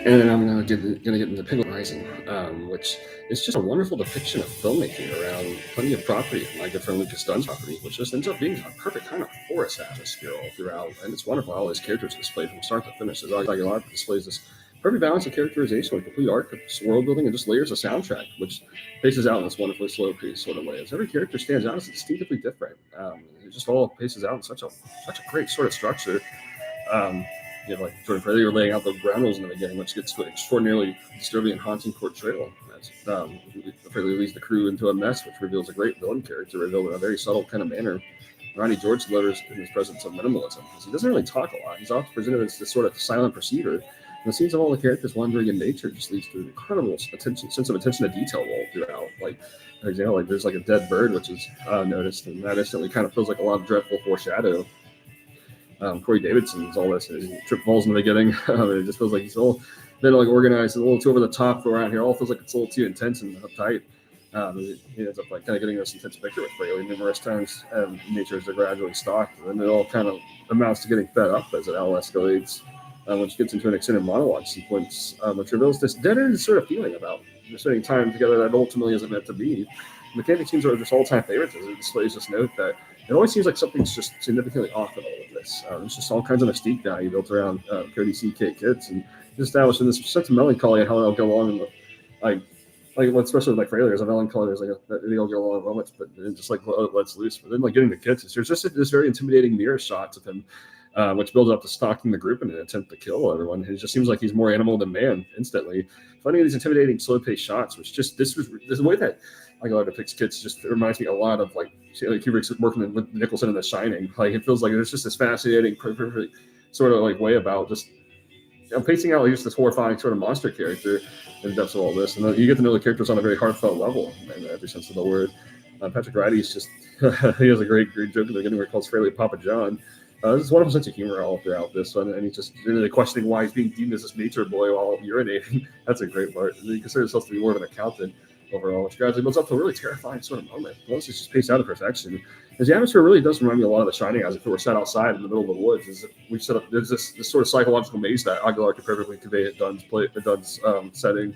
And then I'm gonna get into Piglet Rising, which is just a wonderful depiction of filmmaking around plenty of property. My good friend Lucas Dunn's property, which just ends up being a perfect kind of forest atmosphere all throughout. And it's wonderful how his characters are displayed from start to finish. As Aguilar displays this perfect balance of characterization with complete arc, world building, and just layers of soundtrack, which paces out in this wonderfully slow pace sort of way. As every character stands out as distinctively different. It just all paces out in such a great sort of structure. Um, like Jordan Freire, you're laying out the ground rules in the beginning, which gets to an extraordinarily disturbing and haunting portrayal. Freire leads the crew into a mess, which reveals a great villain character, revealed in a very subtle kind of manner. Ronnie George delivers in his presence of minimalism, because he doesn't really talk a lot. He's often presented as this sort of silent perceiver. And the scenes of all the characters wandering in nature just leads to an incredible sense of attention to detail all throughout. Like, for example, like there's like a dead bird, which is noticed, and that instantly kind of feels like a lot of dreadful foreshadow. Corey Davidson's all this. He trip falls in the beginning. It just feels like he's all been like organized, a little too over the top around here. All feels like it's a little too intense and uptight. He ends up like kind of getting this intense picture with Fraley numerous times. Nature is gradually stalked, and it all kind of amounts to getting fed up as it all escalates. Which gets into an extended monologue sequence, which reveals this dead-end sort of feeling about spending time together that ultimately isn't meant to be. Mechanic scenes are just all-time favorites, as it displays this note that it always seems like something's just significantly off in all of this. There's just all kinds of mystique value built around Cody C.K. Kids, and establishing this sense of melancholy and how they'll go along, and like especially with like Fraley, there's a melancholy, there's like they all get along moments, but it just like lets loose. But then like getting the kids, there's just this very intimidating mirror shots of him. Which builds up to stalking the group in an attempt to kill everyone. It just seems like he's more animal than man instantly. Finding these intimidating, slow-paced shots, which just this way that Aguilar depicts kids just reminds me a lot of like Kubrick's working with Nicholson in The Shining. Like it feels like there's just this fascinating, perfect sort of like way about just pacing out just this horrifying sort of monster character in the depths of all this, and then you get to know the characters on a very heartfelt level in every sense of the word. Patrick Ridey's just he has a great joke in the beginning where he calls Fraley Papa John. There's a wonderful sense of humor all throughout this one, and he's just really questioning why he's being deemed as this nature boy while urinating. That's a great part. And he considers himself to be more of an accountant overall, which gradually builds up to a really terrifying sort of moment. Most is just paced out of perfection. As the atmosphere really does remind me a lot of The Shining, as if it were set outside in the middle of the woods. As if we've set up there's this sort of psychological maze that Aguilar could perfectly convey at Dunn's setting.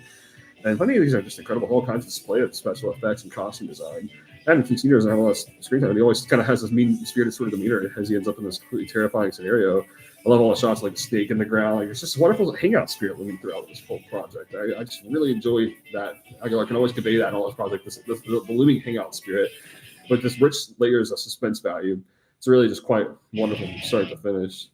And plenty of these are just incredible. Whole kinds of display of special effects and costume design. And Keith doesn't have a lot of screen time. He always kind of has this mean-spirited sort of demeanor as he ends up in this completely terrifying scenario. I love all the shots like the snake in the ground. Like, it's just a wonderful hangout spirit moving throughout this whole project. I just really enjoy that. Aguilar can always convey that in all his projects, the looming hangout spirit with this rich layers of suspense value. It's really just quite wonderful from start to finish.